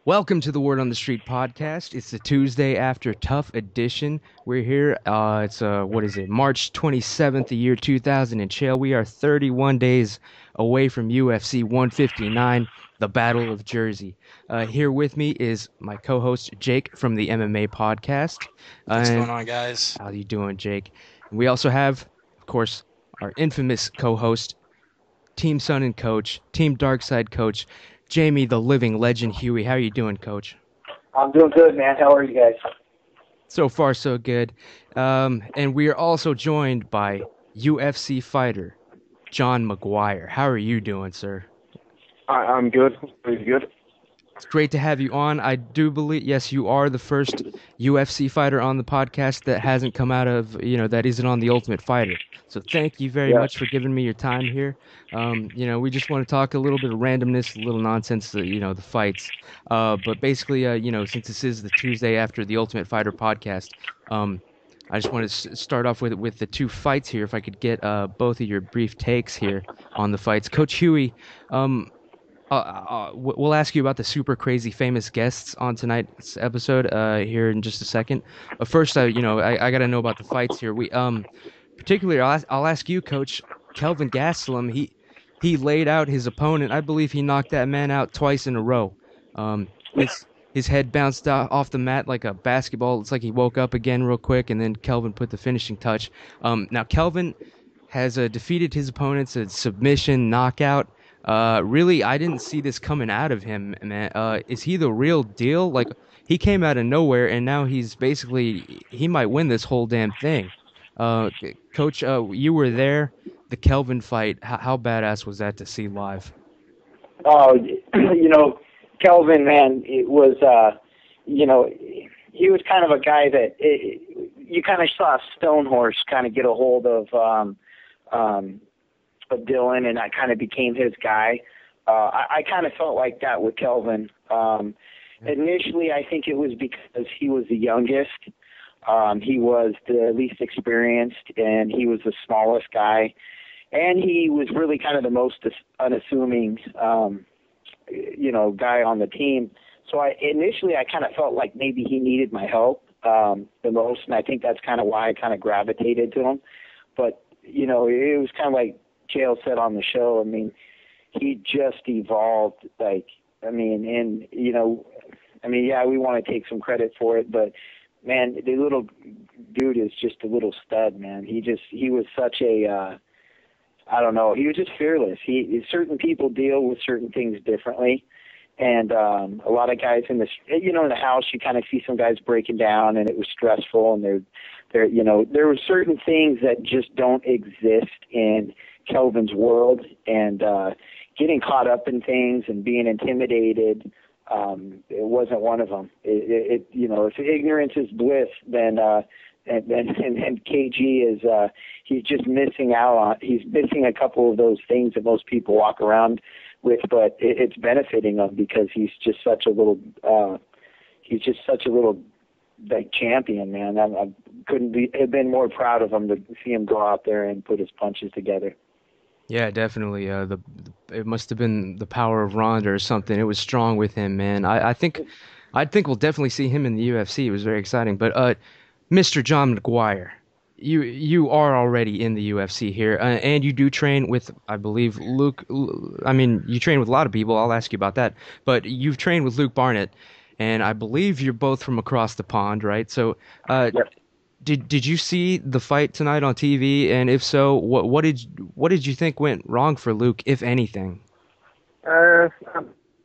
Welcome to the Word on the Street podcast. It's the Tuesday after Tough edition. We're here. March 27th, the year 2000 in Chael. We are 31 days away from UFC 159, the Battle of Jersey. Here with me is my co-host Jake from the MMA podcast. What's going on, guys? How you doing, Jake? And we also have, of course, our infamous co-host, Team Sonnen Coach, Team Darkside Coach, Jamie, the living legend, Huey. How are you doing, Coach? I'm doing good, man. How are you guys? So far, so good. And we are also joined by UFC fighter, John Maguire. How are you doing, sir? I'm good. Pretty good. It's great to have you on. I do believe, yes, you are the first UFC fighter on the podcast that hasn't come out of, that isn't on The Ultimate Fighter. So thank you very much for giving me your time here. We just want to talk a little bit of randomness, a little nonsense, the fights. But basically, since this is the Tuesday after The Ultimate Fighter podcast, I just want to start off with the two fights here. If I could get both of your brief takes here on the fights. Coach Huey, we'll ask you about the super crazy famous guests on tonight's episode here in just a second. But first, I got to know about the fights here. We particularly, I'll ask you, Coach. Kelvin Gastelum, he laid out his opponent. I believe he knocked that man out twice in a row. His head bounced off the mat like a basketball. It's like he woke up again real quick, and then Kelvin put the finishing touch. Now Kelvin has defeated his opponents a submission knockout. Really, I didn't see this coming out of him, man. Is he the real deal? Like, he came out of nowhere, and now he might win this whole damn thing. Coach, you were there, the Kelvin fight. How badass was that to see live? Oh, Kelvin, man, it was, he was kind of a guy that you kind of saw Stonehorse kind of get a hold of Dylan, and I kind of became his guy. I kind of felt like that with Kelvin. Initially, I think it was because he was the youngest. He was the least experienced, and he was the smallest guy. And he was really kind of the most unassuming, guy on the team. So initially I kind of felt like maybe he needed my help the most, and I think that's kind of why I kind of gravitated to him. But, it was kind of like Chael said on the show. I mean, he just evolved, we want to take some credit for it, but man, the little dude is just a little stud, man. He was such a, he was just fearless. Certain people deal with certain things differently. And a lot of guys in the house, you kind of see some guys breaking down, and it was stressful, and there were certain things that just don't exist in Kelvin's world, and getting caught up in things and being intimidated, it wasn't one of them. If ignorance is bliss, then KG is he's just missing out on. He's missing a couple of those things that most people walk around with, but it's benefiting him because he's just such a little like champion, man. I couldn't have been more proud of him to see him go out there and put his punches together. Yeah, definitely. It must have been the power of Ronda or something. It was strong with him, man. I think we'll definitely see him in the UFC. It was very exciting. But Mr. John Maguire, you are already in the UFC here, and you do train with, I believe, Luke. I mean, you train with a lot of people. I'll ask you about that. But you've trained with Luke Barnatt, and I believe you're both from across the pond, right? So, Yep. Did you see the fight tonight on TV? And if so, what did you think went wrong for Luke, if anything? I'm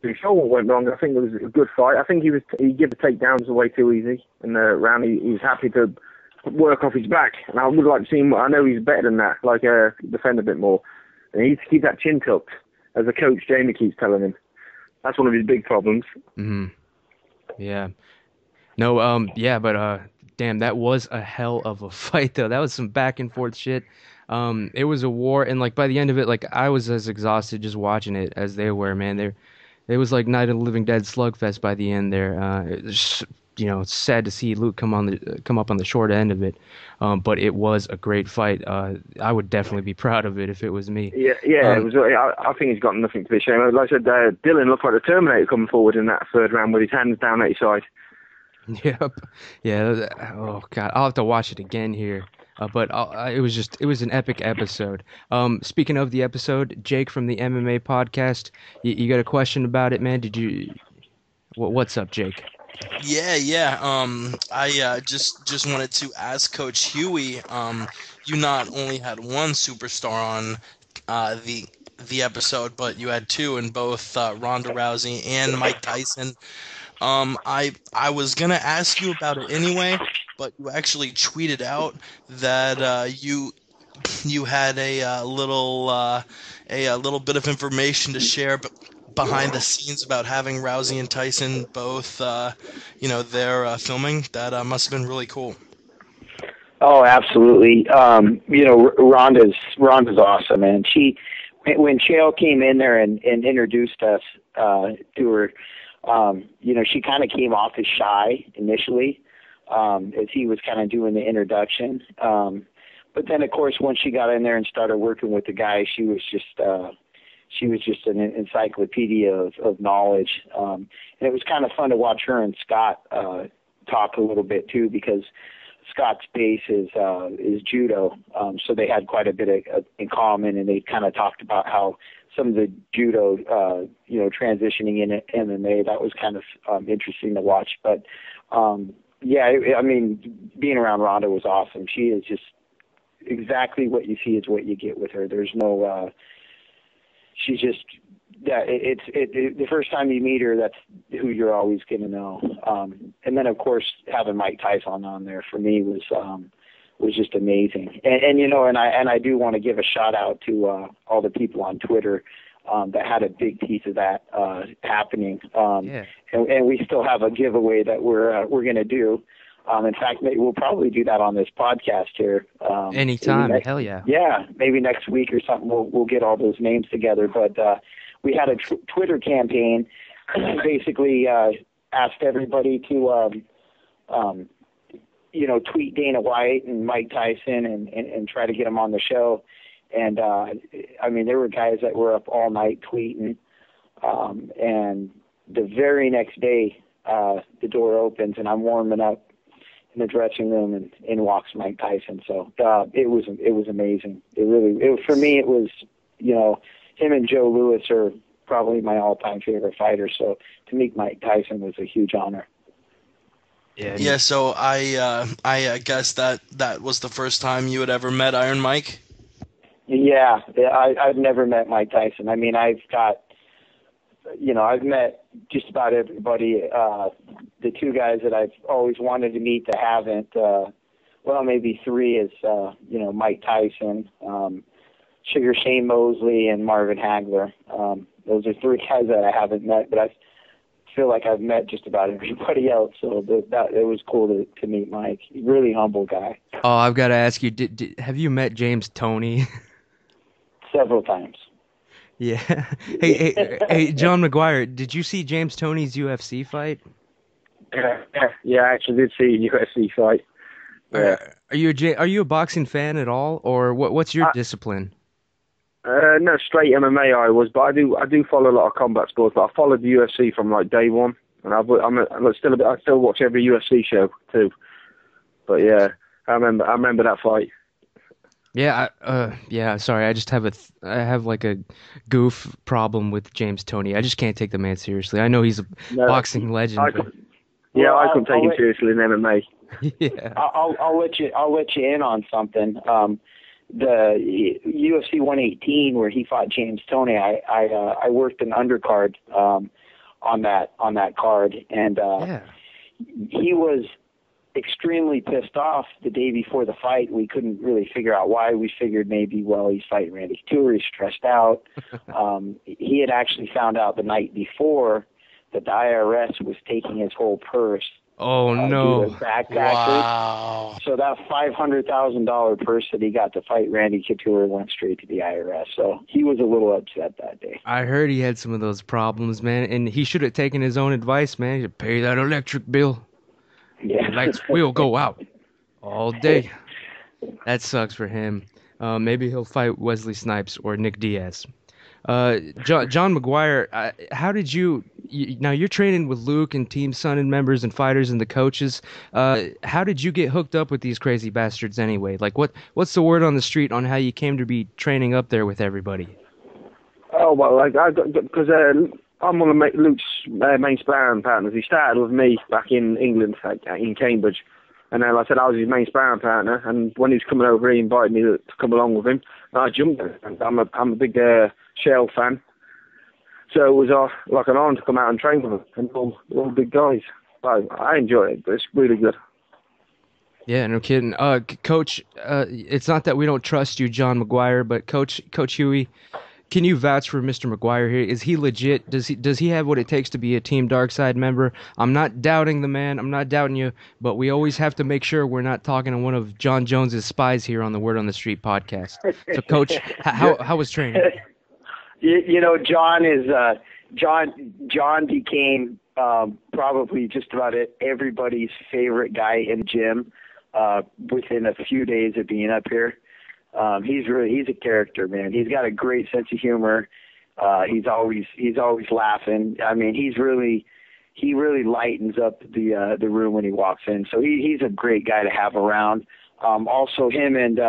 pretty sure what went wrong. I think it was a good fight. I think he gave the takedowns away too easy in the round. He was happy to work off his back, and I would like to see him. I know he's better than that, defend a bit more. And he needs to keep that chin tucked, as the coach Jamie keeps telling him. That's one of his big problems. Mm-hmm. Yeah. No. Yeah. But damn, that was a hell of a fight, though. That was some back and forth shit. It was a war, and by the end of it, I was as exhausted just watching it as they were, man. It was like Night of the Living Dead slugfest by the end there. sad to see Luke come up on the short end of it. But it was a great fight. I would definitely be proud of it if it was me. Yeah, it was. I think he's got nothing to be ashamed of. Like I said, Dylan looked like the Terminator coming forward in that third round with his hands down at his side. Yep. Yeah. Oh God, I'll have to watch it again here. But it was an epic episode. Speaking of the episode, Jake from the MMA podcast, you got a question about it, man? What's up, Jake? Yeah. I just wanted to ask Coach Huey. You not only had one superstar on the episode, but you had two in both Ronda Rousey and Mike Tyson. I was gonna ask you about it anyway, but you actually tweeted out that you had a little bit of information to share behind the scenes about having Rousey and Tyson both, their filming. That must have been really cool. Oh, absolutely. Ronda's awesome, man. When Chael came in there and introduced us to her, she kind of came off as shy initially, as he was kind of doing the introduction. But then, of course, once she got in there and started working with the guys, she was just an encyclopedia of knowledge. And it was kind of fun to watch her and Scott talk a little bit too, because Scott's base is judo, so they had quite a bit in common, and they kind of talked about how some of the judo, transitioning in MMA, that was kind of interesting to watch. But being around Ronda was awesome. She is just exactly what you see is what you get with her. There's no, she's just, the first time you meet her, that's who you're always going to know. And then, of course, having Mike Tyson on there for me was just amazing. And I do want to give a shout out to all the people on Twitter that had a big piece of that happening. And we still have a giveaway that we're going to do. In fact, maybe we'll probably do that on this podcast here. Anytime, hell yeah. Yeah, maybe next week or something. We'll get all those names together. But we had a Twitter campaign, basically asked everybody to, tweet Dana White and Mike Tyson and try to get them on the show. And there were guys that were up all night tweeting. And the very next day, the door opens and I'm warming up in the dressing room, and in walks Mike Tyson. So it was amazing. For me, it was, him and Joe Louis are probably my all-time favorite fighters. So to meet Mike Tyson was a huge honor. Yeah. So I guess that was the first time you had ever met Iron Mike. Yeah. I've never met Mike Tyson. I mean, I've met just about everybody. The two guys that I've always wanted to meet that haven't, maybe three is, Mike Tyson, Sugar Shane Mosley, and Marvin Hagler. Those are three guys that I haven't met, but I feel like I've met just about everybody else. So it was cool to meet Mike. Really humble guy. Oh, I've got to ask you, have you met James Toney? Several times. Yeah. Hey, John Maguire, did you see James Toney's UFC fight? Yeah, I actually did see a UFC fight. Yeah. Are you a boxing fan at all, or what's your discipline? No, straight MMA I was, but I do follow a lot of combat sports. But I followed the UFC from like day one, and I still watch every UFC show too. But yeah, I remember that fight. Yeah, sorry, I just have I have like a goof problem with James Toney. I just can't take the man seriously. I know he's a boxing legend. I couldn't take him seriously in MMA. Yeah. I'll let you in on something. The UFC 118 where he fought James Toney, I worked an undercard on that card, and he was extremely pissed off the day before the fight. We couldn't really figure out why. We figured maybe, he's fighting Randy Couture, he's stressed out. He had actually found out the night before that the IRS was taking his whole purse. Oh no! Wow! So that $500,000 purse that he got to fight Randy Couture went straight to the IRS. So he was a little upset that day. I heard he had some of those problems, man, and he should have taken his own advice, man. He should pay that electric bill. Yeah. The lights will go out all day. That sucks for him. Maybe he'll fight Wesley Snipes or Nick Diaz. John Maguire, how did now you're training with Luke and Team Sonnen members and fighters and the coaches. How did you get hooked up with these crazy bastards anyway? Like, what's the word on the street on how you came to be training up there with everybody? Oh, well, like, because I'm one of Luke's main sparring partners. He started with me back in England, like, in Cambridge. And then, like I said, I was his main sparring partner. And when he was coming over, he invited me to come along with him. And I jumped in. I'm a big Chael fan. So it was like an honor to come out and train with him. And all big guys. I enjoy it, but it's really good. Yeah, no kidding. Coach, it's not that we don't trust you, John Maguire, but Coach Huey, can you vouch for Mr. Maguire here? Is he legit? Does he have what it takes to be a Team Darkside member? I'm not doubting the man. I'm not doubting you, but we always have to make sure we're not talking to one of John Jones's spies here on the Word on the Street podcast. So, Coach, how was training? You know, John became probably just about everybody's favorite guy in the gym within a few days of being up here. He's a character, man. He's got a great sense of humor. He's always laughing. I mean, he really lightens up the room when he walks in. So he's a great guy to have around. Also him and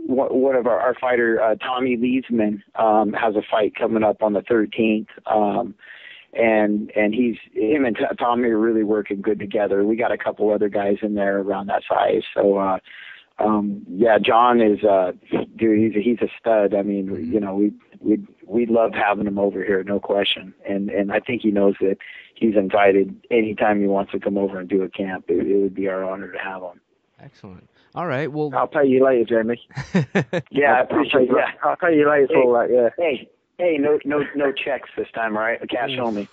one of our fighter, Tommy Leesman, has a fight coming up on the 13th. And him and Tommy are really working good together. We got a couple other guys in there around that size. So, yeah, John is, dude, he's a stud. I mean, you know, we'd love having him over here, no question. And I think he knows that he's invited anytime he wants to come over and do a camp. It would be our honor to have him. Excellent. All right. Well, I'll pay you later, Jamie. Yeah, I appreciate it. Yeah. I'll pay you later for all that, yeah. Hey, no checks this time, all right? Cash only.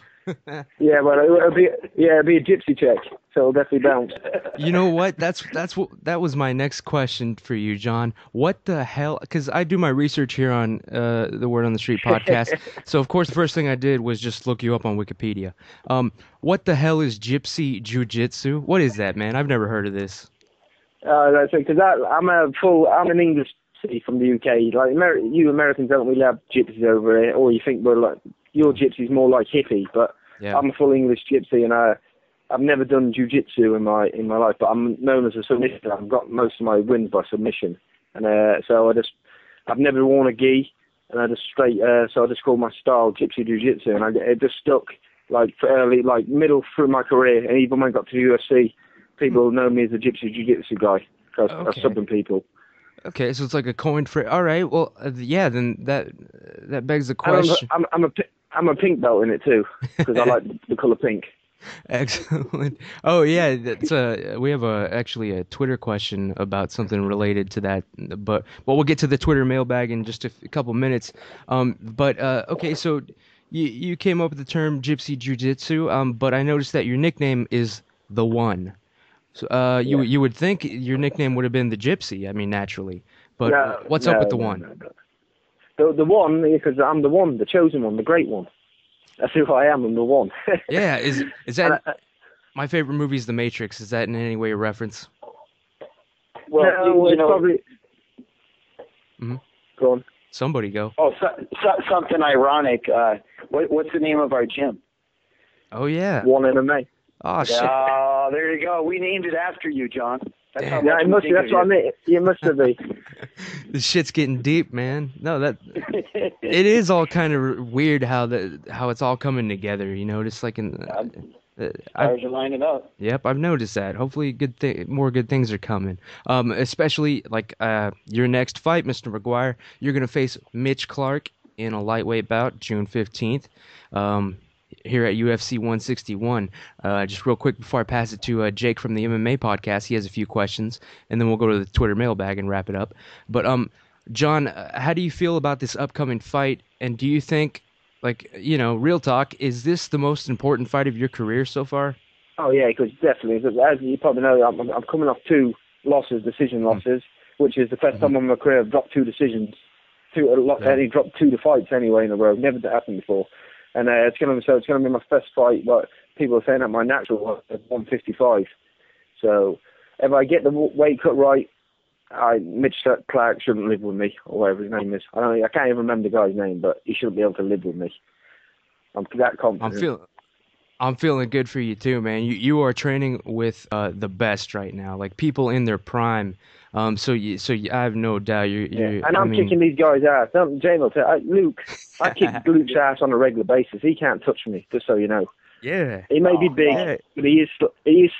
Yeah, but it'll be a gypsy check, so it'll definitely bounce. You know what? That was my next question for you, John. What the hell? Because I do my research here on the Word on the Street podcast. So of course, the first thing I did was just look you up on Wikipedia. What the hell is gypsy jiu-jitsu? What is that, man? I've never heard of this. That's it, because I'm an English city from the UK. Like you Americans don't really have gypsies over here, or you think we're like your gypsy's more like hippie, but yeah. I'm a full English gypsy, and I've never done jiu-jitsu in my life, but I'm known as a submission. I've got most of my wins by submission, and so I've never worn a gi, and I just called my style gypsy jiu-jitsu, and it just stuck like for early, like middle through my career, and even when I got to UFC, people know me as a gypsy jiu-jitsu guy, because I'm subbing people. Okay, so it's like a coined phrase. All right, well, yeah, then that begs the question. I'm a pink belt in it too, because I like the color pink. Excellent. Oh yeah, that's we have actually a Twitter question about something related to that, but we'll get to the Twitter mailbag in just a couple minutes. Okay, so you came up with the term gypsy jiu-jitsu, but I noticed that your nickname is The One. So you would think your nickname would have been the Gypsy. I mean, naturally. But what's up with the One? No. The One, because I'm the one, the chosen one, the great one. That's who I am. I'm the one. Yeah. Is that my favorite movie is The Matrix? Is that in any way a reference? Well, no, it's probably. Mm-hmm. Go on. Somebody go. Oh, something ironic. What's the name of our gym? Oh yeah. One MMA. Oh shit. Oh, there you go. We named it after you, John. That's how yeah, much that's what I mean. You must have been. This shit's getting deep, man. No, it is all kind of weird how it's all coming together. You know, just like in. Stars are lining up. Yep, I've noticed that. Hopefully, more good things are coming. Especially like your next fight, Mr. Maguire. You're gonna face Mitch Clarke in a lightweight bout, June 15th. Here at UFC 161. Just real quick before I pass it to Jake from the MMA podcast, he has a few questions, and then we'll go to the Twitter mailbag and wrap it up. But John, how do you feel about this upcoming fight? And do you think, like, you know, real talk, is this the most important fight of your career so far? Oh yeah, because definitely, as you probably know, I'm coming off 2 losses, decision losses, which is the first time in my career I've dropped 2 decisions. He dropped 2 fights anyway in a row. Never happened before. and it's going to be my first fight. But people are saying that my natural was at 155. So if I get the weight cut right, Mitch Clarke shouldn't live with me, or whatever his name is. I can't even remember the guy's name, but he shouldn't be able to live with me. I'm that confident. I'm feeling good for you too, man. You are training with the best right now, like people in their prime. So I have no doubt you. And I'm kicking these guys' ass. Jamie will tell Luke. I kick Luke's ass on a regular basis. He can't touch me, just so you know. Yeah. He may be big, but he is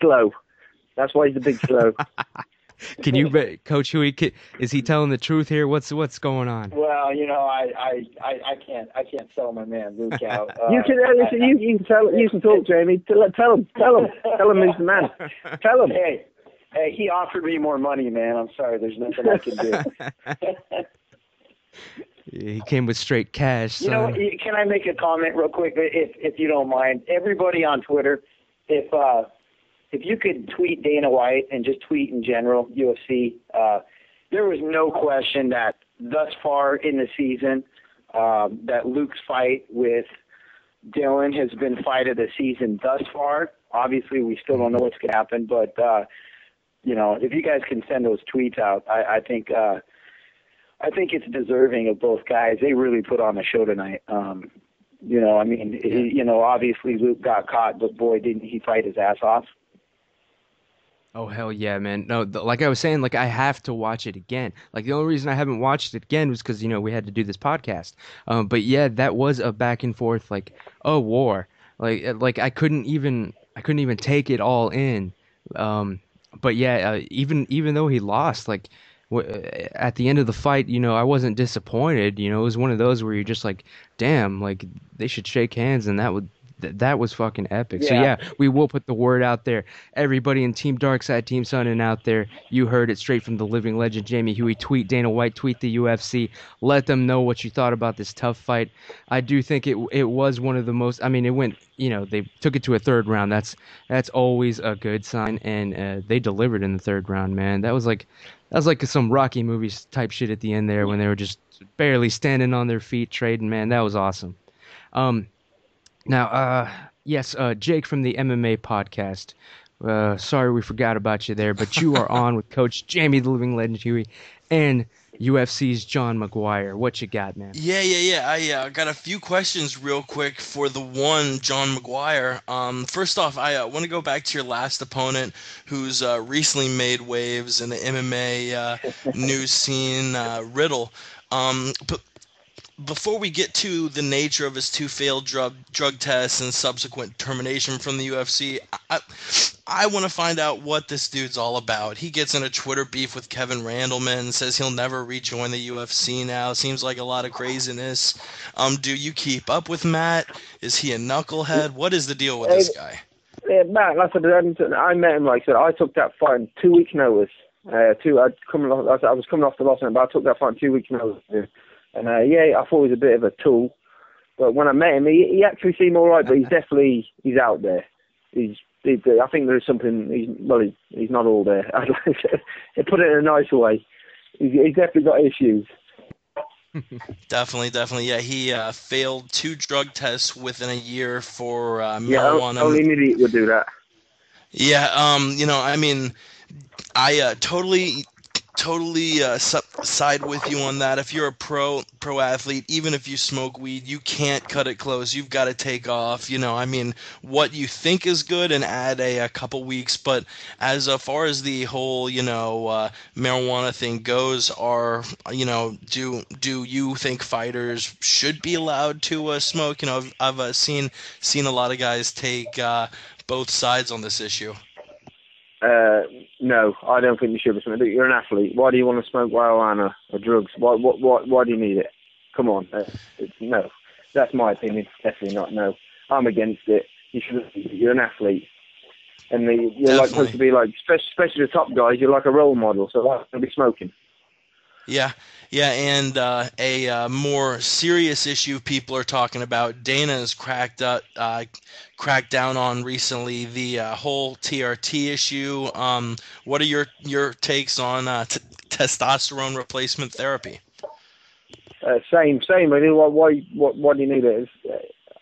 slow. That's why he's a big slow. Can you, Coach Huey? Is he telling the truth here? What's going on? Well, I can't sell my man Luke out. You can talk, Jamie. Tell him he's the man. Tell him. Hey, he offered me more money, man. I'm sorry, there's nothing I can do. He came with straight cash. Son. Can I make a comment real quick, if you don't mind? Everybody on Twitter, if you could tweet Dana White and just tweet in general, UFC, there was no question that thus far in the season, that Luke's fight with Dylan has been fight of the season thus far. Obviously, we still don't know what's going to happen, but, if you guys can send those tweets out, I think it's deserving of both guys. They really put on a show tonight. Obviously Luke got caught, but boy, didn't he fight his ass off. Oh, hell yeah, man. No, like I was saying, like, I have to watch it again. Like, the only reason I haven't watched it again was because, we had to do this podcast. But yeah, that was a back and forth, like, a war. Like I couldn't even take it all in. But yeah, even though he lost, like, at the end of the fight, I wasn't disappointed. It was one of those where you're just like, damn, like, they should shake hands, and that was fucking epic. Yeah. So yeah, we will put the word out there. Everybody in Team Darkside, Team Sonnen out there, you heard it straight from the living legend, Jamie Huey. Tweet Dana White, tweet the UFC. Let them know what you thought about this tough fight. I do think it was one of the most. I mean, it went. They took it to a third round. That's always a good sign, and they delivered in the third round, man. That was like some Rocky movies type shit at the end there when they were just barely standing on their feet trading. Man, that was awesome. Now, yes, Jake from the MMA podcast. Sorry we forgot about you there, but you are on with Coach Jamie, the living legend Huey, and UFC's John Maguire. What you got, man? Yeah. I got a few questions real quick for the one, John Maguire. First off, I want to go back to your last opponent who's recently made waves in the MMA news scene, Riddle. But before we get to the nature of his two failed drug tests and subsequent termination from the UFC, I want to find out what this dude's all about. He gets in a Twitter beef with Kevin Randleman, says he'll never rejoin the UFC now. Seems like a lot of craziness. Do you keep up with Matt? Is he a knucklehead? What is the deal with this guy? Yeah, Matt, like I met him, like I said, I took that fight on 2 weeks' notice. I was coming off the loss, but I took that fight on 2 weeks' notice. And I thought he was a bit of a tool, but when I met him, he actually seemed all right. But he's out there. I think there's something. He's not all there. I'd like to put it in a nicer way. He's definitely got issues. Definitely. Yeah, he failed 2 drug tests within a year for marijuana. Only an idiot would do that. Yeah, I mean, I totally side with you on that. If you're a pro athlete, even if you smoke weed, you can't cut it close. You've got to take off. What you think is good and add a couple weeks. But as far as the whole, marijuana thing goes, do you think fighters should be allowed to smoke? I've seen a lot of guys take both sides on this issue. No, I don't think you should be smoking. You're an athlete. Why do you want to smoke marijuana or drugs? Why do you need it? Come on. No. That's my opinion. Definitely not. No. I'm against it. You're an athlete. And you're like supposed to be like, especially the top guys, you're like a role model. So why don't be smoking? Yeah, and a more serious issue people are talking about, Dana's cracked down on recently, the whole TRT issue. What are your takes on testosterone replacement therapy? Same. Really. Why do you need it?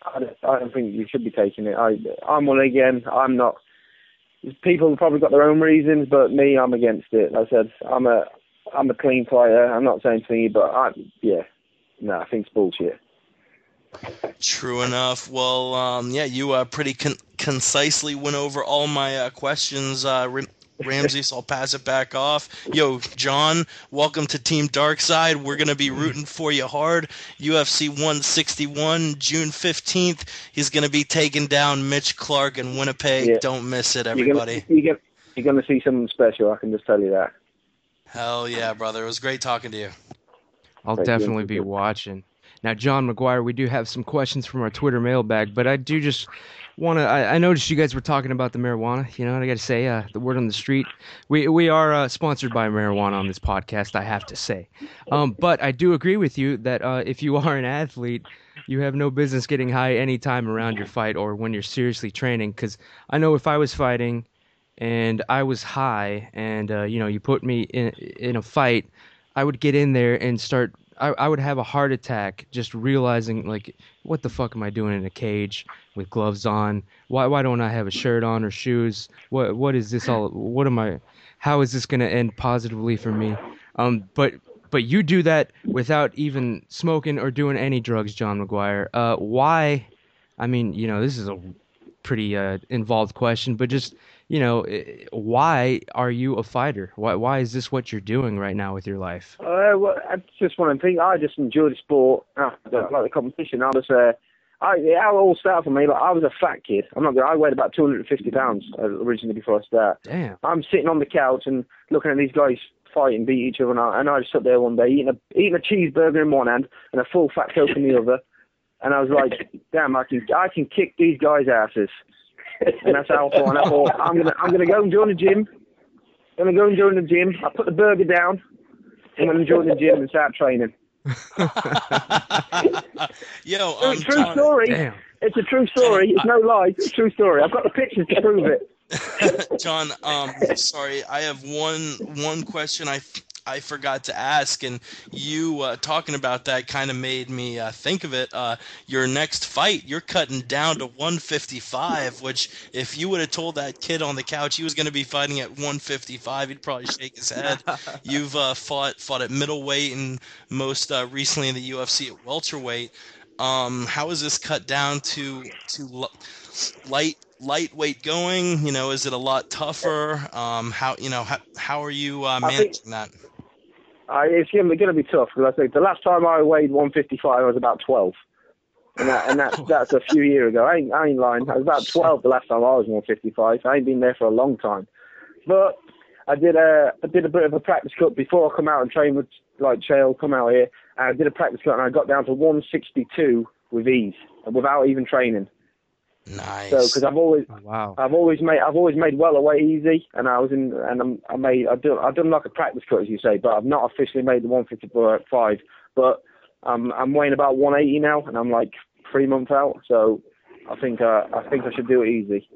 I don't think you should be taking it. I'm one again. I'm not. People have probably got their own reasons, but me, I'm against it. Like I said, I'm a clean fighter. I'm not saying thingy, but I think it's bullshit. True enough. Well, you pretty concisely went over all my questions, Ramsey, so I'll pass it back off. Yo, John, welcome to Team Darkside. We're going to be rooting for you hard. UFC 161, June 15th. He's going to be taking down Mitch Clarke in Winnipeg. Yeah. Don't miss it, everybody. You're going to see something special, I can just tell you that. Hell yeah, brother. It was great talking to you. I'll definitely be watching. Now, John Maguire, we do have some questions from our Twitter mailbag, but I do just want to. I noticed you guys were talking about the marijuana. You know what I got to say? The word on the street. We are sponsored by marijuana on this podcast, I have to say. But I do agree with you that if you are an athlete, you have no business getting high any time around your fight or when you're seriously training. Because I know if I was fighting and I was high and you put me in a fight, I would get in there and start. I would have a heart attack just realizing, like, what the fuck am I doing in a cage with gloves on? Why don't I have a shirt on or shoes? What is this all? What am I? How is this going to end positively for me? But you do that without even smoking or doing any drugs, John Maguire. Why? I mean, this is a pretty involved question, but just why are you a fighter? Why is this what you're doing right now with your life? Well, I just want to think. I just enjoy the sport. I like the competition. It all started for me. Like, I was a fat kid. I weighed about 250 pounds originally before I started. Damn. I'm sitting on the couch and looking at these guys fight and beat each other, and I just sat there one day eating a cheeseburger in one hand and a full fat Coke in the other, and I was like, damn, I can kick these guys' asses. And that's how I thought. And I thought, I'm gonna go and join the gym. I put the burger down. I'm gonna join the gym and start training. Yo, true story. Damn. It's a true story. It's no lie. It's a true story. I've got the pictures to prove it. John, sorry, I have one question I forgot to ask, and you talking about that kind of made me think of it. Your next fight, you're cutting down to 155, which if you would have told that kid on the couch he was going to be fighting at 155, he'd probably shake his head. You've fought at middleweight and most recently in the UFC at welterweight. How is this cut down to lightweight going? Is it a lot tougher? How are you managing that? It's going to be tough, because I think the last time I weighed 155, I was about 12, and that's a few years ago. I ain't lying. I was about 12 the last time I was 155. I ain't been there for a long time, but I did a bit of a practice cut before I come out and train with Chael. Come out here, and I did a practice cut, and I got down to 162 with ease, without even training. Nice. So, because I've always made welterweight easy, and I've done like a practice cut, as you say, but I've not officially made the 155. But I'm weighing about 180 now, and I'm like 3 months out. So I think I should do it easy.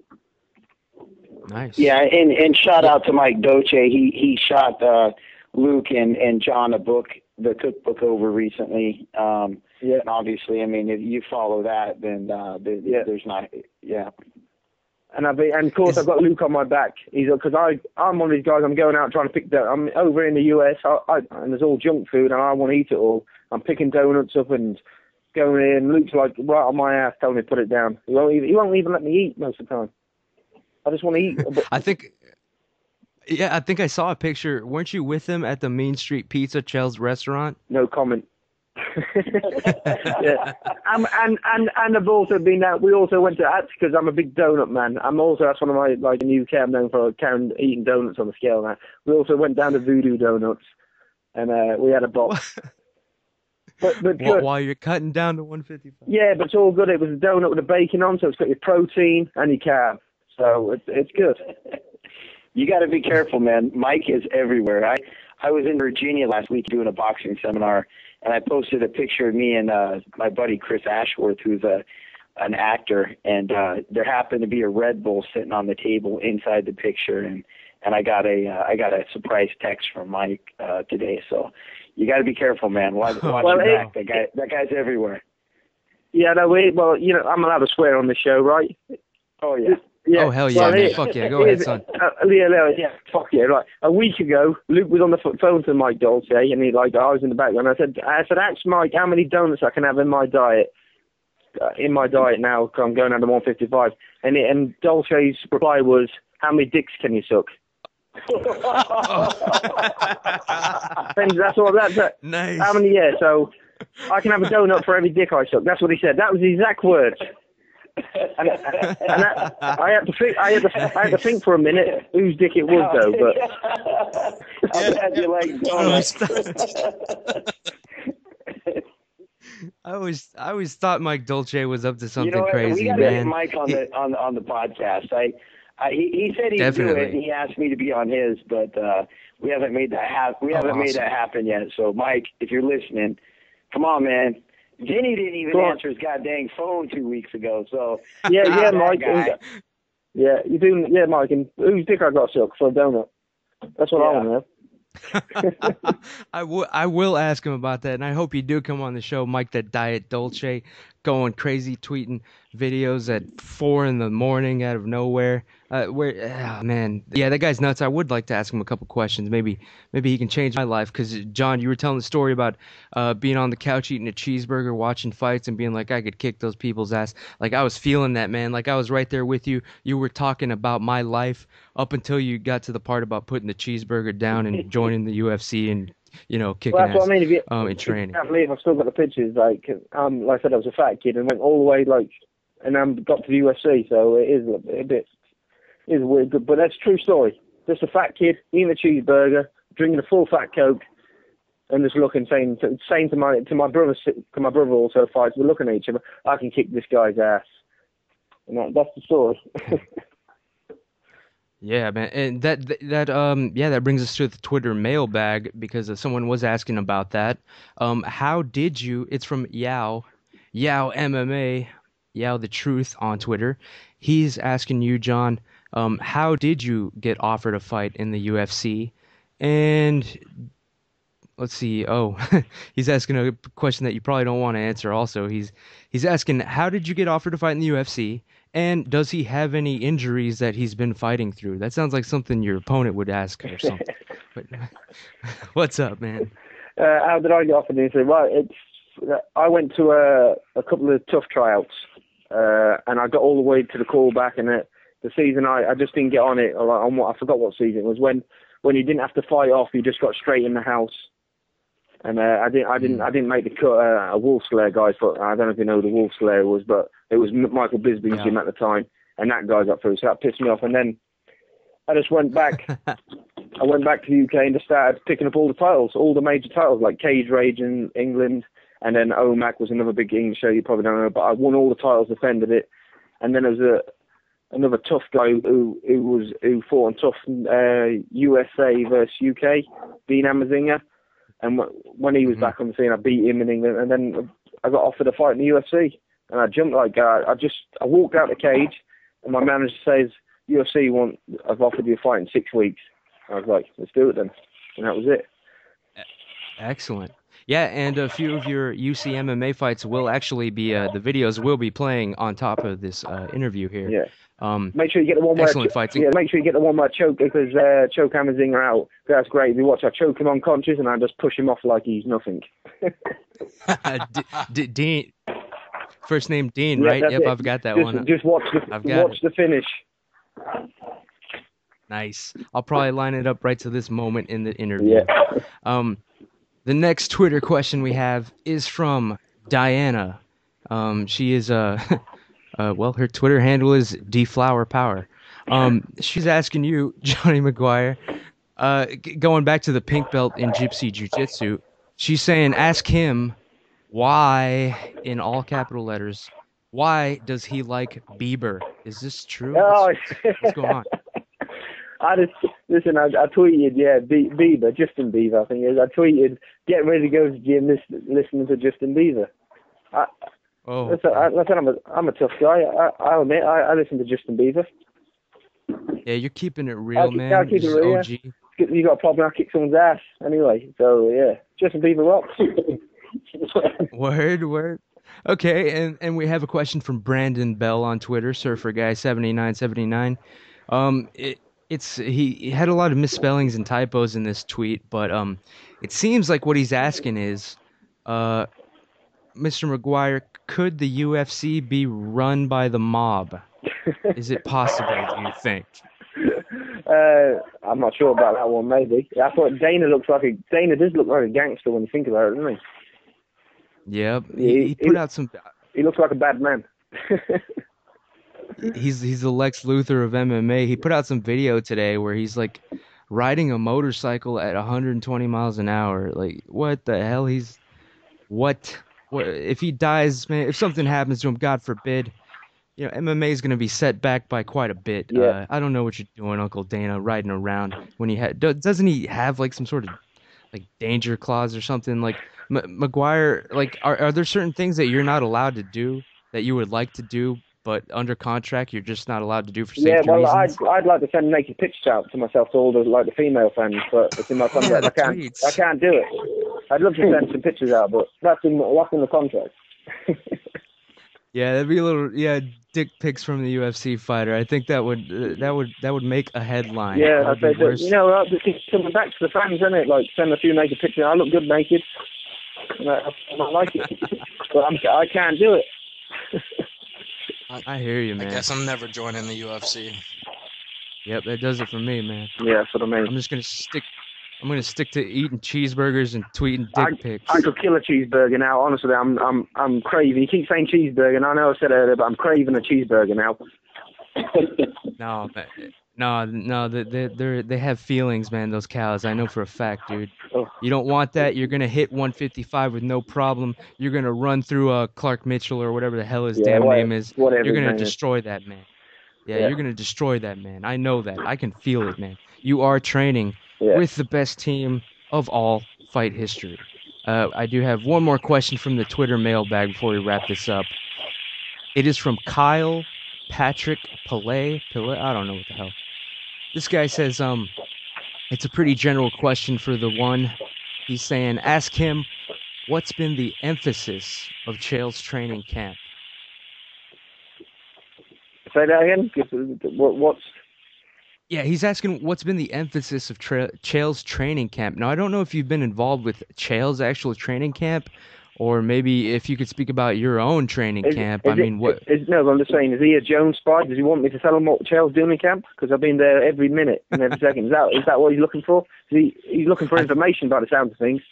Nice. Yeah, and shout out to Mike Doce. He shot Luke and John the cookbook over recently. Yeah, and obviously, I mean, if you follow that, then there's not, yeah. And of course, I've got Luke on my back. Because I'm one of these guys. I'm going out trying to pick. I'm over in the US, and there's all junk food, and I want to eat it all. I'm picking donuts up and going in. Luke's like right on my ass, telling me to put it down. He won't even let me eat most of the time. I just want to eat. I think I saw a picture. Weren't you with him at the Mean Street Pizza, Chael's restaurant? No comment. Yeah. And I've also been out. We also went to because I'm a big donut man. That's one of my, like, in the UK, I'm known for eating donuts on the scale now. We also went down to Voodoo Donuts, and we had a box. But good. While you're cutting down to 155. Yeah, but it's all good. It was a donut with a bacon on, so it's got your protein and your carb. So it's good. You got to be careful, man. Mike is everywhere. I was in Virginia last week doing a boxing seminar, and I posted a picture of me and my buddy Chris Ashworth, who's an actor, and there happened to be a Red Bull sitting on the table inside the picture, and I got a surprise text from Mike today. So you got to be careful, man. Watch your back. That guy's everywhere. Yeah, no, well, you know, I'm allowed to swear on the show, right? Oh yeah. Yeah. Oh, hell yeah, man. Fuck yeah. Go ahead, son. Yeah, fuck yeah. Like, a week ago, Luke was on the phone to Mike Dolce, and I was in the background. I said, ask Mike how many donuts I can have in my diet. Now, 'cause I'm going under 155. And Dolce's reply was, how many dicks can you suck? That's all. That's it. Nice. How many? Yeah. So I can have a donut for every dick I suck. That's what he said. That was the exact words. And I had to think. I had to think for a minute whose dick it was, though. But I'm glad you like donuts. I always thought Mike Dolce was up to something You know what? crazy, we gotta man. get Mike on the podcast. He said he'd Definitely. do it, and he asked me to be on his, but we haven't made that happen. Made that happen yet. So, Mike, if you're listening, come on, man. Jenny didn't even answer his goddamn phone 2 weeks ago. So yeah, Mike. Yeah, you do. Yeah, Mike. And whose dick I got sucked for a donut? That's what I want to know. I will ask him about that, and I hope you do come on the show, Mike. That Diet Dolce, going crazy, tweeting videos at 4 a.m. out of nowhere. Man, yeah, that guy's nuts. I would like to ask him a couple questions. Maybe he can change my life. Because John, you were telling the story about being on the couch eating a cheeseburger, watching fights, and being like, I could kick those people's ass. Like, I was feeling that, man. Like, I was right there with you. You were talking about my life up until you got to the part about putting the cheeseburger down and joining the UFC and, you know, kicking that's ass what I mean. in training. I can't believe I've still got the pictures. Like I said, I was a fat kid and went all the way, and got to the UFC. So it is a bit. Is weird, but that's a true story. Just a fat kid eating a cheeseburger, drinking a full fat Coke, and just saying to my brother also fights. We're looking at each other. I can kick this guy's ass, and that's the story. Yeah, man, and that brings us to the Twitter mailbag because someone was asking about that. How did you? It's from Yao MMA, Yao the Truth on Twitter. He's asking you, John. How did you get offered a fight in the UFC? And let's see. Oh, he's asking a question that you probably don't want to answer. Also, he's asking, how did you get offered to fight in the UFC? And does he have any injuries that he's been fighting through? That sounds like something your opponent would ask or something. But what's up, man? How did I get offered this? Well, I went to a couple of tough tryouts, and I got all the way to the callback, and the season I just didn't get on it. I forgot what season it was when you didn't have to fight off, you just got straight in the house. And I didn't make the cut. A Wolf Slayer guy, but I don't know if you know who the Wolf Slayer was, but it was Michael Bisbee's gym at the time, and that guy got through, so that pissed me off. And then I just went back. I went back to the UK and just started picking up all the titles, all the major titles, like Cage Rage in England, and then OMAC was another big English show you probably don't know, but I won all the titles, defended it, and then there was another tough guy who fought on tough USA versus UK, Dean Amazinga. And when he was back on the scene, I beat him in England, and then I got offered a fight in the UFC, and I jumped I walked out the cage, and my manager says, UFC I've offered you a fight in 6 weeks. I was like, let's do it then, and that was it. Excellent. Yeah, and a few of your UC MMA fights will actually be the videos will be playing on top of this interview here. Yeah. Make sure you get the one where make sure you get the one where I choke Amazinga out. That's great. If you watch, I choke him unconscious and I just push him off like he's nothing. Dean, first name Dean, right? Yep, I've got that one. Just watch the finish. Nice. I'll probably line it up right to this moment in the interview. Yeah. The next Twitter question we have is from Diana. She is well, her Twitter handle is DFlowerPower. She's asking you, Johnny Maguire, going back to the pink belt in Gypsy Jiu-Jitsu, she's saying, ask him why, in all capital letters, why does he like Bieber? Is this true? What's going on? I tweeted, Bieber, Justin Bieber, I think it is. I tweeted, getting ready to go to the gym, listening to Justin Bieber. I'm a tough guy. I admit, I listen to Justin Bieber. Yeah, you're keeping it real, man. I'll keep it real, OG. Yeah. You got a problem, I'll kick someone's ass. Anyway, so yeah, Justin Bieber rocks. Word. Okay, and we have a question from Brandon Bell on Twitter, Surfer Guy 7979. He had a lot of misspellings and typos in this tweet, but it seems like what he's asking is, uh, Mr. Maguire, could the UFC be run by the mob? Is it possible, do you think? I'm not sure about that one. Maybe. I thought Dana does look like a gangster when you think about it, doesn't he? Yep. He put out some. He looks like a bad man. He's the Lex Luthor of MMA. He put out some video today where he's like riding a motorcycle at 120 miles an hour. Like, what the hell? What if he dies, man? If something happens to him, God forbid, MMA is going to be set back by quite a bit. Yeah. I don't know what you're doing, Uncle Dana, riding around when doesn't he have like some sort of like danger clause or something? Like Maguire, like are there certain things that you're not allowed to do that you would like to do, but under contract you're just not allowed to do for safety reasons? I'd like to send naked pictures out to myself to all the female fans, but it's in my contract. I can't do it. I'd love to send some pictures out, but that's in the contract. Yeah, that'd be a little dick pics from the UFC fighter. I think that would make a headline. Yeah, I'd say it's coming back to the fans, isn't it? Like send a few naked pictures. I look good naked. And I like it, but I can't do it. I hear you, man. I guess I'm never joining the UFC. Yep, that does it for me, man. Yeah, that's what I mean. I'm gonna stick to eating cheeseburgers and tweeting dick pics. I could kill a cheeseburger now. Honestly, I'm craving. You keep saying cheeseburger, and I know I said it earlier, but I'm craving a cheeseburger now. No, they have feelings, man. Those cows, I know for a fact, dude. Oh. You don't want that. You're gonna hit 155 with no problem. You're gonna run through Clark Mitchell or whatever the hell his name is. You're gonna destroy that man. Yeah, you're gonna destroy that man. I know that. I can feel it, man. You are training with the best team of all fight history. I do have one more question from the Twitter mailbag before we wrap this up. It is from Kyle Patrick Pillay. I don't know what the hell. This guy says, it's a pretty general question for the one. He's saying, ask him, what's been the emphasis of Chael's training camp? Say that again? What's... Yeah, he's asking what's been the emphasis of Chael's training camp. Now, I don't know if you've been involved with Chael's actual training camp, or maybe if you could speak about your own training camp. No, I'm just saying, is he a Jones spy? Does he want me to tell him what Chael's doing in camp? Because I've been there every minute and every second. Is that what he's looking for? He's looking for information by the sound of things.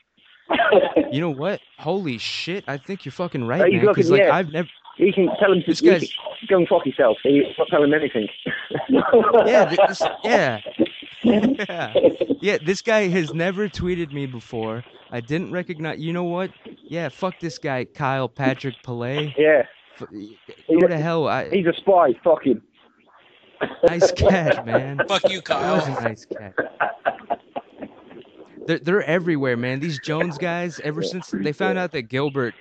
You know what? Holy shit! I think you're fucking right, he's man. Looking, like, yeah. I've never. He can tell him to go and fuck yourself. He's not telling him anything. Yeah. This guy has never tweeted me before. I didn't recognize. You know what? Yeah, fuck this guy, Kyle Patrick Pillay. Yeah. Who the hell? He's a spy. Fuck him. Nice catch, man. Fuck you, Kyle. That was a nice catch. They're everywhere, man. These Jones guys, ever since they found out that Gilbert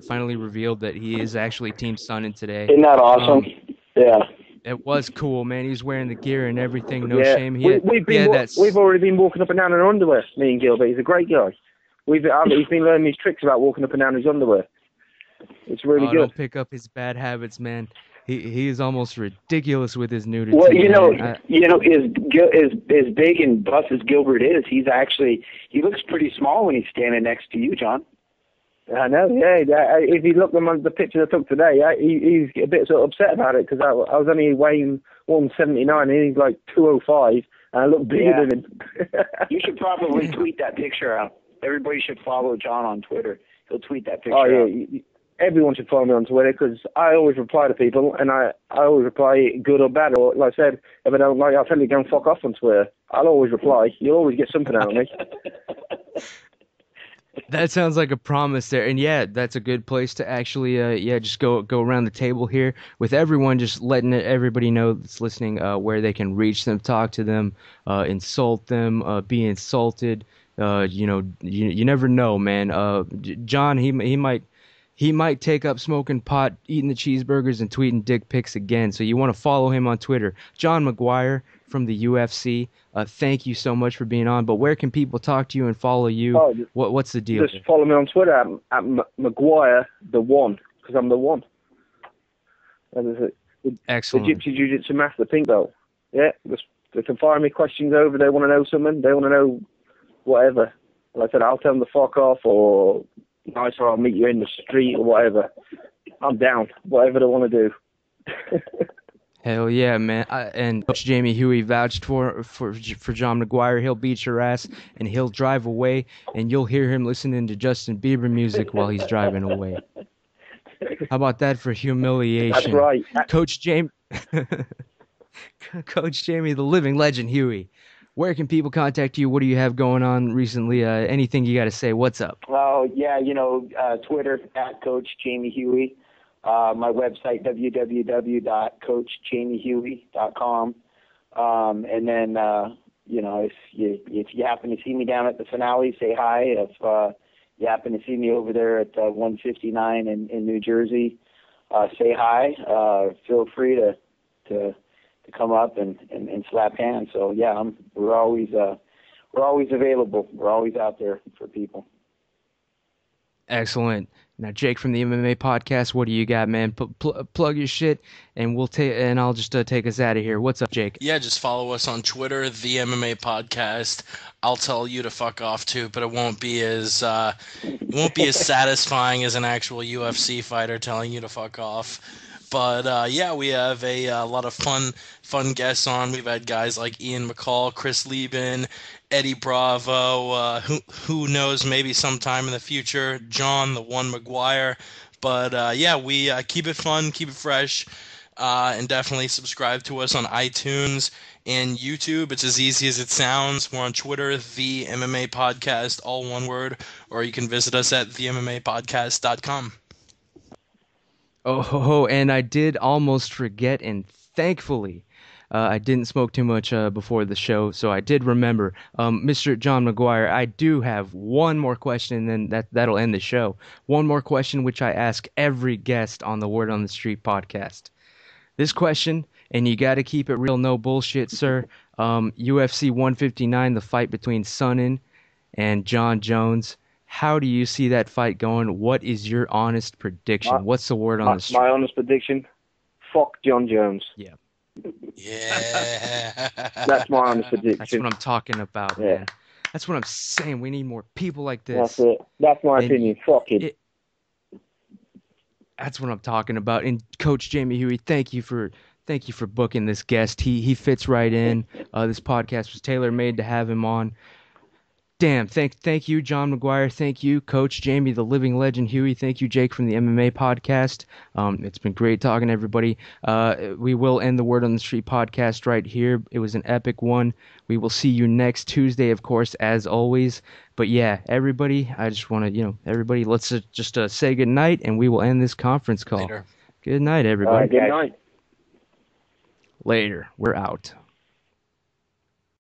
finally revealed that he is actually Team Sonnen today. Isn't that awesome? Yeah. It was cool, man. He was wearing the gear and everything. No shame. We've already been walking up and down in our underwear, me and Gilbert. He's a great guy. He's been learning these tricks about walking up and down his underwear. It's really good. Don't pick up his bad habits, man. He is almost ridiculous with his nudity. Well, as big and buff as Gilbert is, he looks pretty small when he's standing next to you, John. I know, yeah. If you look at the picture I took today, he's a bit sort of upset about it because I was only weighing 179 and he's like 205 and I look bigger than him. You should probably tweet that picture out. Everybody should follow John on Twitter. He'll tweet that picture out. Everyone should follow me on Twitter because I always reply to people and I always reply good or bad. Or like I said, if I don't like, I'll tell you to go and fuck off on Twitter. I'll always reply. You'll always get something out of me. That sounds like a promise there. And yeah, that's a good place to actually, just go around the table here with everyone, just letting everybody know that's listening where they can reach them, talk to them, insult them, be insulted. You never know, man. John, he might he might take up smoking pot, eating the cheeseburgers, and tweeting dick pics again. So you want to follow him on Twitter. John Maguire from the UFC. Thank you so much for being on. But where can people talk to you and follow you? Oh, What's the deal? Just follow me on Twitter at Maguire the One, because I'm the one. That is it. Excellent. The Gypsy Jiu-Jitsu Master Pink Belt. Yeah, they can fire me questions over. They want to know something. They want to know whatever. Like I said, I'll tell them to fuck off, or nice, or I'll meet you in the street or whatever. I'm down. Whatever they want to do. Hell yeah, man. And Coach Jamie Huey vouched for John Maguire. He'll beat your ass, and he'll drive away, and you'll hear him listening to Justin Bieber music while he's driving away. How about that for humiliation? That's right. Coach Jamie, Coach Jamie, the living legend Huey. Where can people contact you? What do you have going on recently? Anything you got to say? What's up? Oh, yeah, Twitter, at Coach Jamie Huey. My website, www.coachjamiehuey.com. And then, if you happen to see me down at the finale, say hi. If you happen to see me over there at 159 in New Jersey, say hi. Feel free to come up and slap hands. So yeah, we're always available. We're always out there for people. Excellent. Now, Jake from the MMA podcast, what do you got, man? Plug your shit, and I'll just take us out of here. What's up, Jake? Yeah, just follow us on Twitter, the MMA podcast. I'll tell you to fuck off too, but it won't be as satisfying as an actual UFC fighter telling you to fuck off. But yeah, we have a lot of fun guests on. We've had guys like Ian McCall, Chris Lieben, Eddie Bravo, who knows, maybe sometime in the future, John the One Maguire. But yeah, we keep it fun, keep it fresh, and definitely subscribe to us on iTunes and YouTube. It's as easy as it sounds. We're on Twitter, the MMA Podcast, all one word, or you can visit us at themmapodcast.com. Oh, and I did almost forget, and thankfully, I didn't smoke too much before the show, so I did remember. Mr. John Maguire, I do have one more question, and then that'll end the show. One more question, which I ask every guest on the Word on the Street podcast. This question, and you got to keep it real, no bullshit, sir. UFC 159, the fight between Sonnen and John Jones. How do you see that fight going? What is your honest prediction? What's the word on the street? My honest prediction? Fuck John Jones. Yeah. Yeah. That's my honest prediction. That's what I'm talking about, Yeah. man. That's what I'm saying. We need more people like this. That's it. That's my opinion. Fuck it. That's what I'm talking about. And Coach Jamie Huey, thank you for booking this guest. He fits right in. This podcast was tailor-made to have him on. Damn, thank you, John Maguire. Thank you, Coach Jamie, the living legend Huey. Thank you, Jake from the MMA podcast. It's been great talking to everybody. We will end the Word on the Street podcast right here. It was an epic one. We will see you next Tuesday, of course, as always. But yeah, everybody, I just want to, everybody, let's just say good night, and we will end this conference call. Later. Good night, everybody. Good night. Later. We're out.